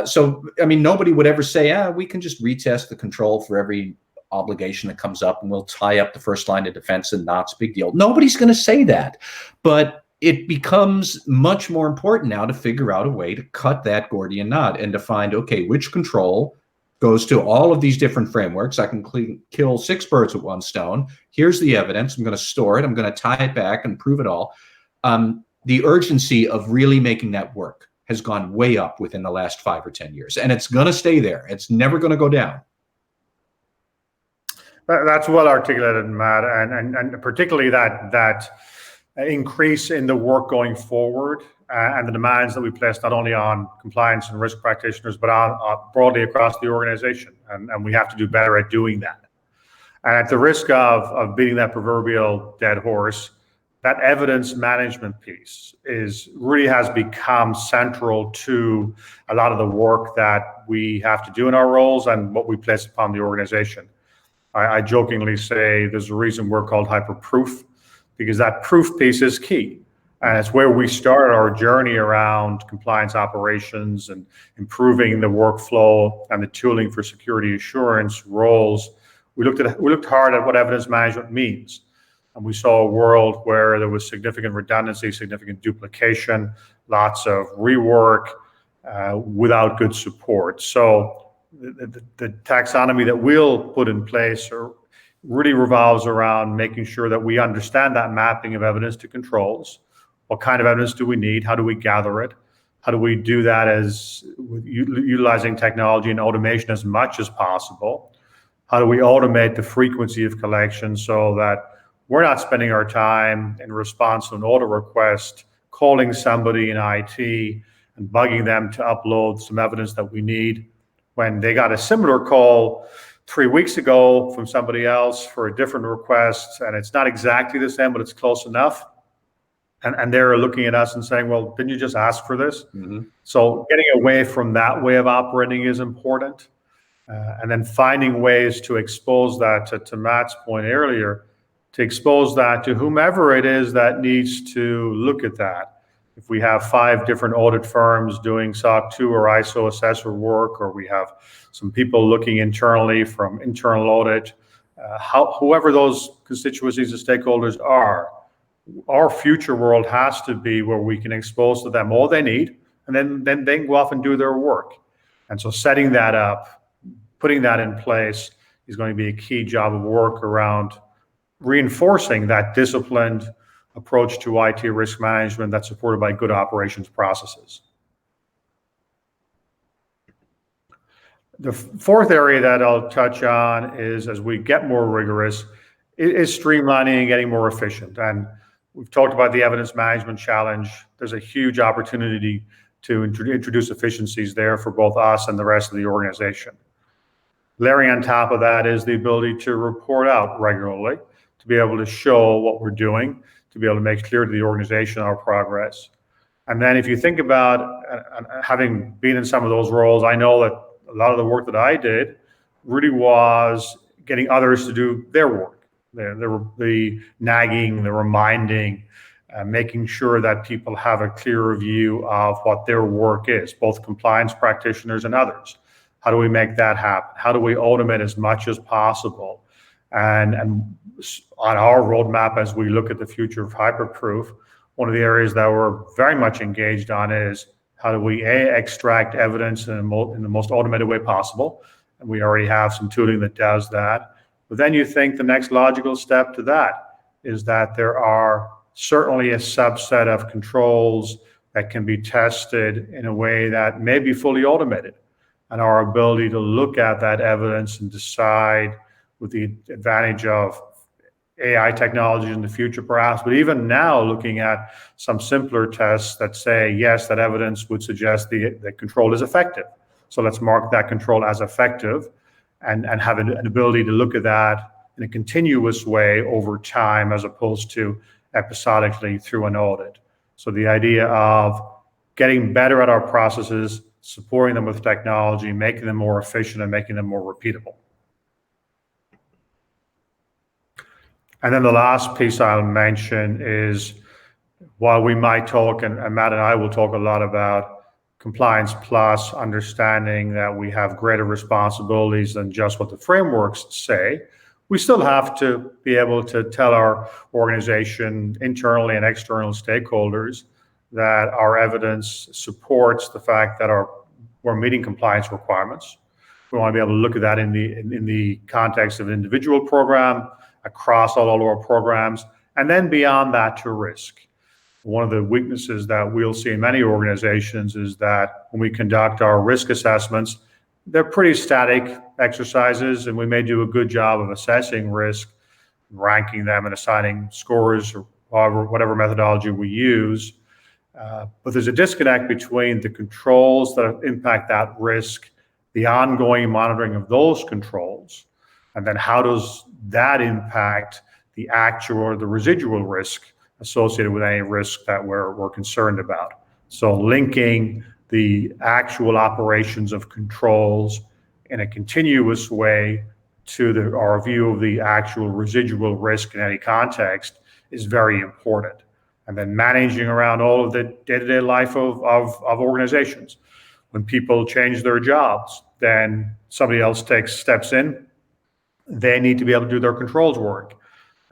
So, I mean, nobody would ever say, we can just retest the control for every obligation that comes up and we'll tie up the first line of defense and not a big deal. Nobody's going to say that, but it becomes much more important now to figure out a way to cut that Gordian knot and to find, okay, which control goes to all of these different frameworks. I can kill 6 birds with 1 stone. Here's the evidence. I'm going to store it. I'm going to tie it back and prove it all. The urgency of really making that work has gone way up within the last 5 or 10 years, and it's going to stay there. It's never going to go down. That's well articulated, Matt, and particularly that increase in the work going forward and the demands that we place not only on compliance and risk practitioners, but on broadly across the organization. And we have to do better at doing that. And at the risk of beating that proverbial dead horse, that evidence management piece really has become central to a lot of the work that we have to do in our roles and what we place upon the organization. I jokingly say there's a reason we're called Hyperproof, because that proof piece is key. And it's where we start our journey around compliance operations and improving the workflow and the tooling for security assurance roles. We looked hard at what evidence management means. And we saw a world where there was significant redundancy, significant duplication, lots of rework without good support. So the taxonomy that we'll put in place really revolves around making sure that we understand that mapping of evidence to controls. What kind of evidence do we need? How do we gather it? How do we do that utilizing technology and automation as much as possible? How do we automate the frequency of collection so that we're not spending our time in response to an audit request calling somebody in IT and bugging them to upload some evidence that we need when they got a similar call 3 weeks ago from somebody else for a different request, and it's not exactly the same, but it's close enough. And they're looking at us and saying, well, didn't you just ask for this? Mm-hmm. So getting away from that way of operating is important. And then finding ways to expose that, to Matt's point earlier, to expose that to whomever it is that needs to look at that. If we have 5 different audit firms doing SOC 2 or ISO assessor work, or we have some people looking internally from internal audit, whoever those constituencies and stakeholders are, our future world has to be where we can expose to them all they need, and then they can go off and do their work. And so setting that up, putting that in place is going to be a key job of work around reinforcing that disciplined approach to IT risk management that's supported by good operations processes. The 4th area that I'll touch on is, as we get more rigorous, is streamlining and getting more efficient. And we've talked about the evidence management challenge. There's a huge opportunity to introduce efficiencies there for both us and the rest of the organization. Layering on top of that is the ability to report out regularly, to be able to show what we're doing, to be able to make clear to the organization our progress. And then if you think about having been in some of those roles, I know that a lot of the work that I did really was getting others to do their work, the nagging, the reminding, making sure that people have a clearer view of what their work is, both compliance practitioners and others. How do we make that happen? How do we automate as much as possible? And on our roadmap, as we look at the future of Hyperproof, one of the areas that we're very much engaged on is how do we extract evidence in the most automated way possible? And we already have some tooling that does that. But then you think the next logical step to that is that there are certainly a subset of controls that can be tested in a way that may be fully automated. And our ability to look at that evidence and decide, with the advantage of AI technology in the future perhaps, but even now looking at some simpler tests that say, yes, that evidence would suggest the control is effective. So let's mark that control as effective and have an ability to look at that in a continuous way over time as opposed to episodically through an audit. So the idea of getting better at our processes, supporting them with technology, making them more efficient and making them more repeatable. And then the last piece I'll mention is, while we might talk, and Matt and I will talk a lot about compliance plus, understanding that we have greater responsibilities than just what the frameworks say, we still have to be able to tell our organization, internally and external stakeholders, that our evidence supports the fact that we're meeting compliance requirements. We want to be able to look at that in the context of an individual program, across all of our programs, and then beyond that to risk. One of the weaknesses that we'll see in many organizations is that when we conduct our risk assessments, they're pretty static exercises, and we may do a good job of assessing risk, ranking them and assigning scores or whatever methodology we use. But there's a disconnect between the controls that impact that risk, the ongoing monitoring of those controls, and then how does that impact the actual or the residual risk associated with any risk that we're concerned about. So linking the actual operations of controls in a continuous way to our view of the actual residual risk in any context is very important. And then managing around all of the day-to-day life of organizations. When people change their jobs, then somebody else steps in. They need to be able to do their controls work.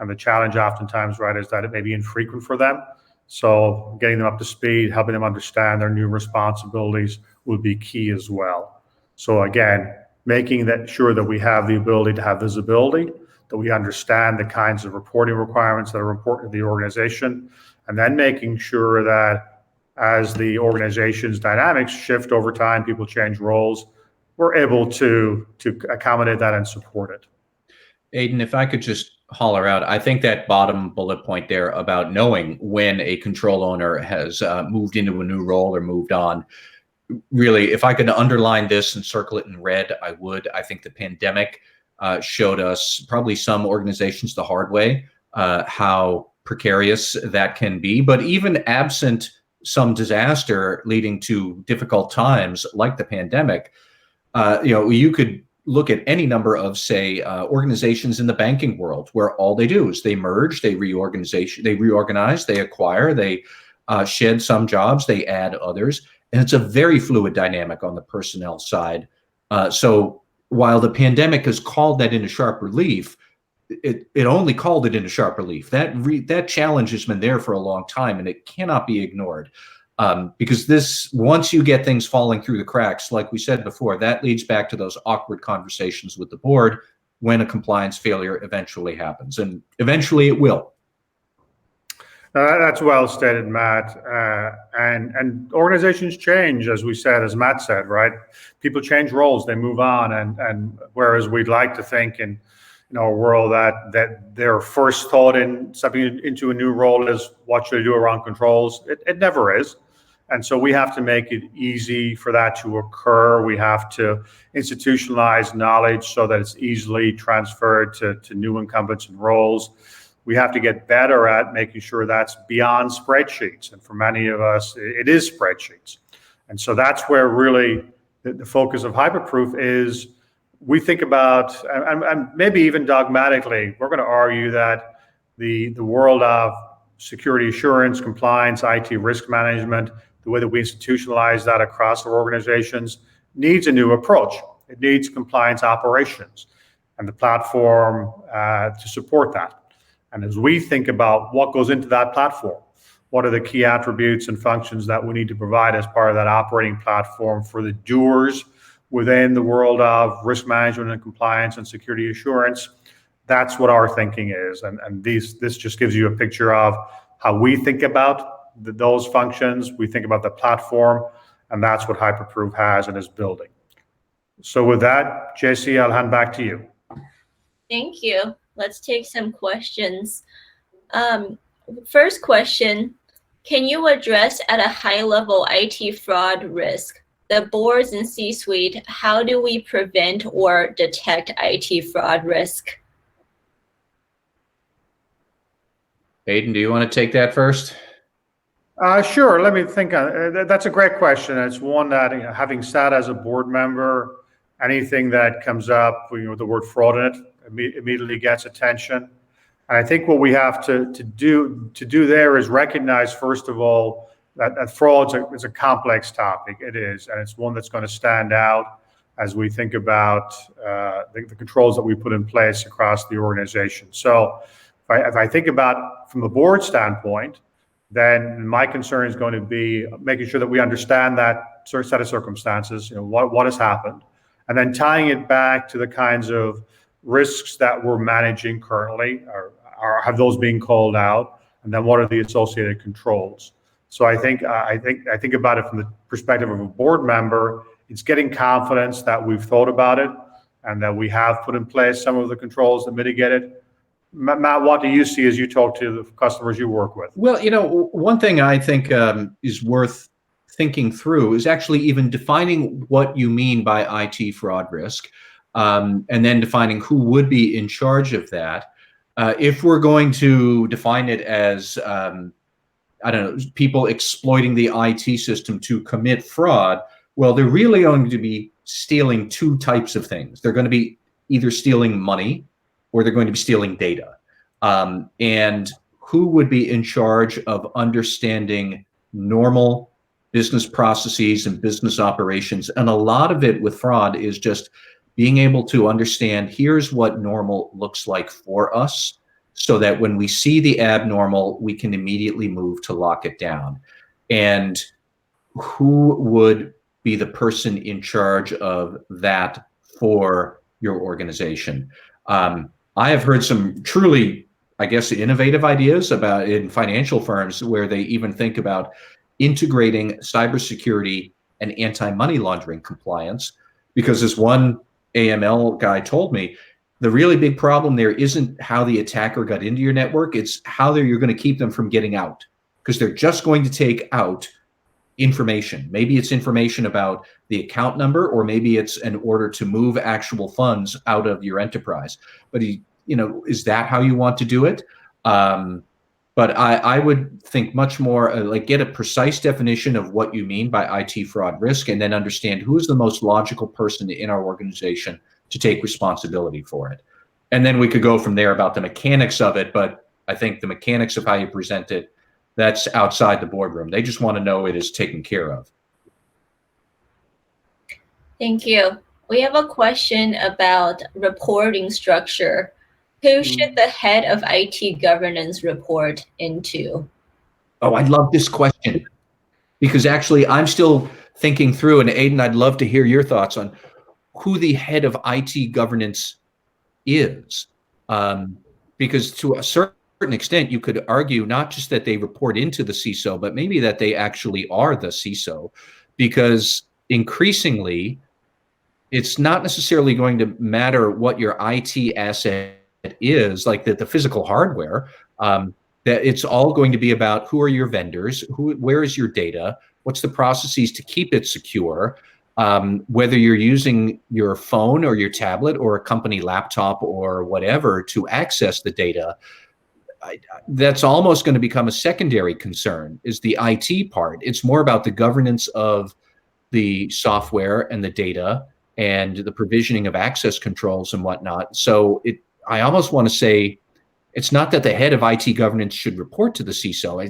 And the challenge oftentimes, right, is that it may be infrequent for them. So getting them up to speed, helping them understand their new responsibilities will be key as well. So again, making sure that we have the ability to have visibility, that we understand the kinds of reporting requirements that are important to the organization, and then making sure that as the organization's dynamics shift over time, people change roles, we're able to accommodate that and support it. Aidan, if I could just holler out, I think that bottom bullet point there about knowing when a control owner has moved into a new role or moved on, really, if I could underline this and circle it in red, I would. I think the pandemic showed us, probably some organizations the hard way, how precarious that can be. But even absent some disaster leading to difficult times like the pandemic, you could look at any number of, say, organizations in the banking world where all they do is they merge, they reorganize, they acquire, they shed some jobs, they add others. And it's a very fluid dynamic on the personnel side. So while the pandemic has called that into sharp relief, it only called it into sharp relief. That challenge has been there for a long time, and it cannot be ignored. Because once you get things falling through the cracks, like we said before, that leads back to those awkward conversations with the board when a compliance failure eventually happens, and eventually it will. That's well stated, Matt. And organizations change, as we said, as Matt said, right? People change roles, they move on, and whereas we'd like to think in in our world that their first thought in stepping into a new role is what should I do around controls. It never is. And so we have to make it easy for that to occur. We have to institutionalize knowledge so that it's easily transferred to new incumbents and roles. We have to get better at making sure that's beyond spreadsheets. And for many of us, it is spreadsheets. And so that's where really the focus of Hyperproof is. We think about, and maybe even dogmatically, we're going to argue that the world of security assurance, compliance, IT risk management, the way that we institutionalize that across our organizations needs a new approach. It needs compliance operations and the platform to support that. And as we think about what goes into that platform, what are the key attributes and functions that we need to provide as part of that operating platform for the doers within the world of risk management and compliance and security assurance, that's what our thinking is. And this just gives you a picture of how we think about those functions. We think about the platform, and that's what Hyperproof has and is building. So with that, JC, I'll hand back to you. Thank you. Let's take some questions. First question, can you address at a high level IT fraud risk? The boards and C-suite, how do we prevent or detect IT fraud risk? Aidan, do you want to take that first? Sure. Let me think. That's a great question. It's one that, having sat as a board member, anything that comes up with the word fraud in it immediately gets attention. And I think what we have to do there is recognize, first of all, that fraud is a complex topic. It is, and it's one that's going to stand out as we think about the controls that we put in place across the organization. So if I think about from a board standpoint, then my concern is going to be making sure that we understand that sort of set of circumstances, what has happened, and then tying it back to the kinds of risks that we're managing currently, or have those being called out, and then what are the associated controls. So I think about it from the perspective of a board member. It's getting confidence that we've thought about it and that we have put in place some of the controls that mitigate it. Matt, what do you see as you talk to the customers you work with? Well, one thing I think is worth thinking through is actually even defining what you mean by IT fraud risk, and then defining who would be in charge of that. If we're going to define it as, I don't know, people exploiting the IT system to commit fraud, well, they're really going to be stealing two types of things. They're going to be either stealing money or they're going to be stealing data. And who would be in charge of understanding normal business processes and business operations? And a lot of it with fraud is just being able to understand, here's what normal looks like for us, so that when we see the abnormal, we can immediately move to lock it down. And who would be the person in charge of that for your organization? I have heard some truly, I guess, innovative ideas about in financial firms where they even think about integrating cybersecurity and anti-money laundering compliance, because as one AML guy told me, the really big problem there isn't how the attacker got into your network, it's how you're going to keep them from getting out, because they're just going to take out information. Maybe it's information about the account number, or maybe it's an order to move actual funds out of your enterprise. But is that how you want to do it? But I would think much more like get a precise definition of what you mean by IT fraud risk, and then understand who is the most logical person in our organization to take responsibility for it. And then we could go from there about the mechanics of it. But I think the mechanics of how you present it, that's outside the boardroom. They just want to know it is taken care of. Thank you. We have a question about reporting structure. Who should the head of IT governance report into? Oh, I love this question, because actually I'm still thinking through, and Aidan, I'd love to hear your thoughts on who the head of IT governance is. Because to a certain extent, you could argue not just that they report into the CISO, but maybe that they actually are the CISO, because increasingly, it's not necessarily going to matter what your IT asset is, like the physical hardware, that it's all going to be about who are your vendors, where is your data, what's the processes to keep it secure, whether you're using your phone or your tablet or a company laptop or whatever to access the data. That's almost going to become a secondary concern, is the IT part. It's more about the governance of the software and the data and the provisioning of access controls and whatnot. So I almost want to say it's not that the head of IT governance should report to the CISO.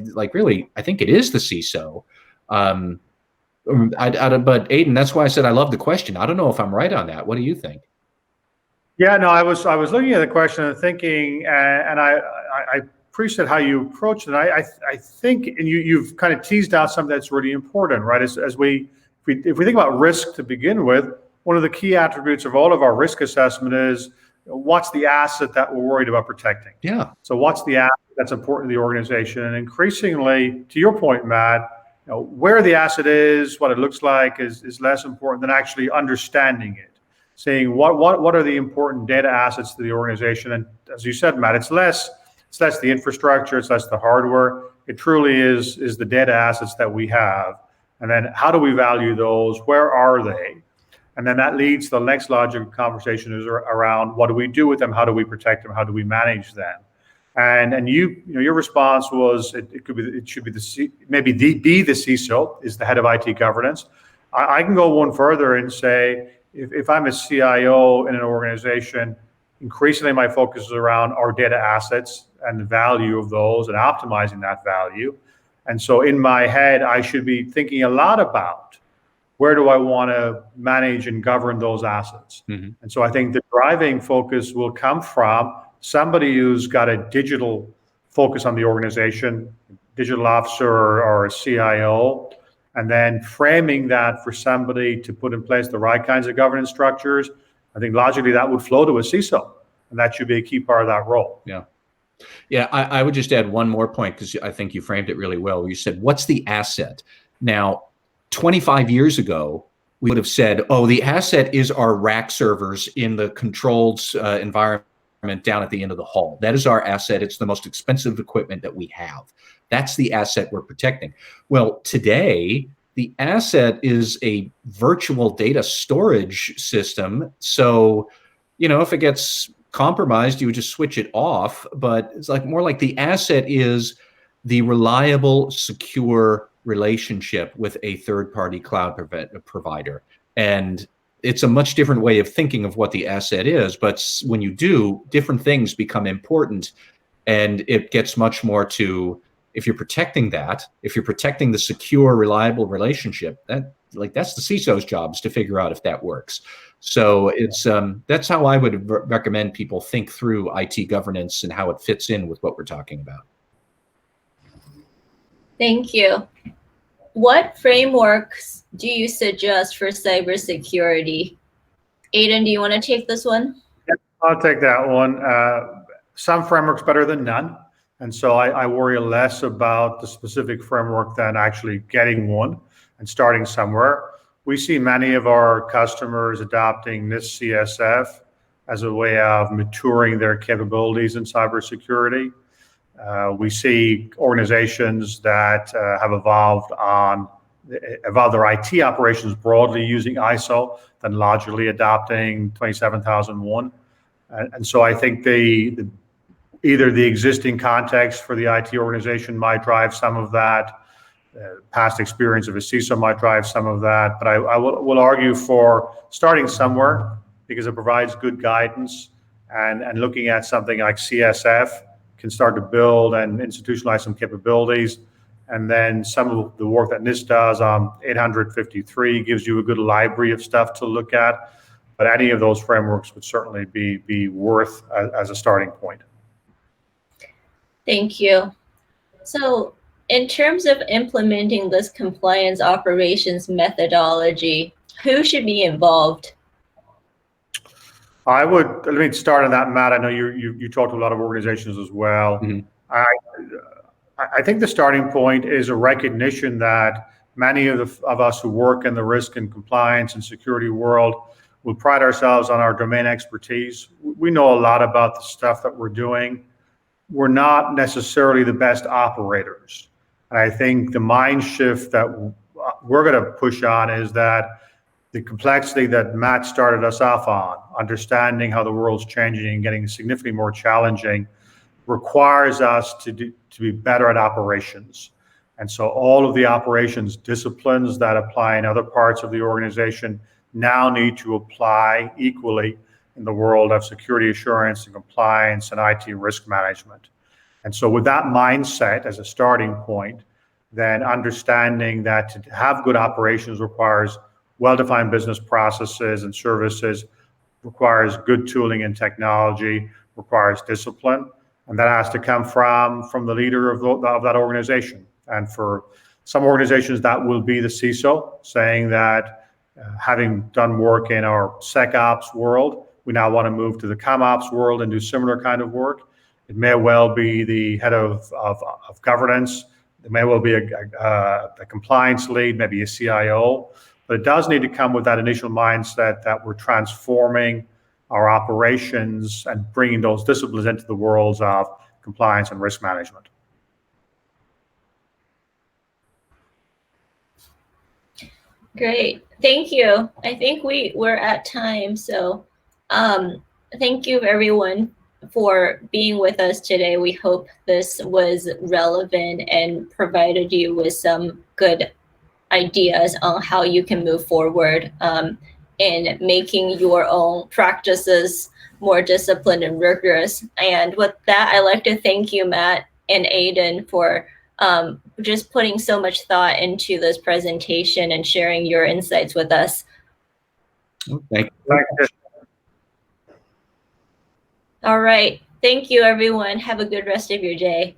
I think it is the CISO. But Aidan, that's why I said I love the question. I don't know if I'm right on that. What do you think? Yeah, no, I was looking at the question and thinking, and I appreciate how you approached it. I think, and you've kind of teased out something that's really important, right? If we think about risk to begin with, one of the key attributes of all of our risk assessment is what's the asset that we're worried about protecting. Yeah. So what's the asset that's important to the organization? And increasingly, to your point, Matt, where the asset is, what it looks like is less important than actually understanding it. Saying what are the important data assets to the organization? And as you said, Matt, it's less the infrastructure, it's less the hardware. It truly is the data assets that we have. And then how do we value those? Where are they? And then that leads to the next logical conversation is around what do we do with them? How do we protect them? How do we manage them? And your response was it should be the CISO is the head of IT governance. I can go one further and say if I'm a CIO in an organization, increasingly my focus is around our data assets and the value of those and optimizing that value. And so in my head, I should be thinking a lot about where do I want to manage and govern those assets. Mm-hmm. And so I think the driving focus will come from somebody who's got a digital focus on the organization, digital officer or a CIO, and then framing that for somebody to put in place the right kinds of governance structures. I think logically that would flow to a CISO, and that should be a key part of that role. Yeah. Yeah, I would just add one more point because I think you framed it really well. You said, what's the asset? Now, 25 years ago, we would have said, oh, the asset is our rack servers in the controlled environment down at the end of the hall. That is our asset. It's the most expensive equipment that we have. That's the asset we're protecting. Well, today, the asset is a virtual data storage system. So, if it gets compromised, you would just switch it off. But it's more like the asset is the reliable, secure relationship with a third-party cloud provider. And it's a much different way of thinking of what the asset is. But when you do, different things become important. And it gets much more to, if you're protecting that, if you're protecting the secure, reliable relationship, that's the CISO's job, is to figure out if that works. So it's that's how I would recommend people think through IT governance and how it fits in with what we're talking about. Thank you. What frameworks do you suggest for cybersecurity? Aidan, do you want to take this one? Yeah, I'll take that one. Some frameworks better than none. And so I worry less about the specific framework than actually getting one and starting somewhere. We see many of our customers adopting NIST CSF as a way of maturing their capabilities in cybersecurity. We see organizations that have evolved their IT operations broadly using ISO, then logically adopting 27001. And so I think either the existing context for the IT organization might drive some of that, past experience of a CISO might drive some of that, but I will argue for starting somewhere because it provides good guidance, and looking at something like CSF can start to build and institutionalize some capabilities. And then some of the work that NIST does on 853 gives you a good library of stuff to look at. But any of those frameworks would certainly be worth as a starting point. Thank you. So in terms of implementing this compliance operations methodology, who should be involved? Let me start on that, Matt. I know you talk to a lot of organizations as well. Mm-hmm. I think the starting point is a recognition that many of us who work in the risk and compliance and security world, We pride ourselves on our domain expertise. We know a lot about the stuff that we're doing. We're not necessarily the best operators. And I think the mind shift that we're going to push on is that the complexity that Matt started us off on, understanding how the world's changing and getting significantly more challenging, requires us to be better at operations. And so all of the operations disciplines that apply in other parts of the organization now need to apply equally in the world of security assurance and compliance and IT risk management. And so with that mindset as a starting point, then understanding that to have good operations requires well-defined business processes and services, requires good tooling and technology, requires discipline, and that has to come from the leader of that organization. And for some organizations, that will be the CISO, saying that having done work in our SecOps world, we now want to move to the ComOps world and do similar kind of work. It may well be the head of governance. It may well be a compliance lead, maybe a CIO. But it does need to come with that initial mindset that we're transforming our operations and bringing those disciplines into the worlds of compliance and risk management. Great, thank you. I think we're at time, so thank you everyone for being with us today. We hope this was relevant and provided you with some good ideas on how you can move forward in making your own practices more disciplined and rigorous. And with that, I'd like to thank you, Matt and Aidan, for just putting so much thought into this presentation and sharing your insights with us. Thank you. All right. Thank you, everyone. Have a good rest of your day.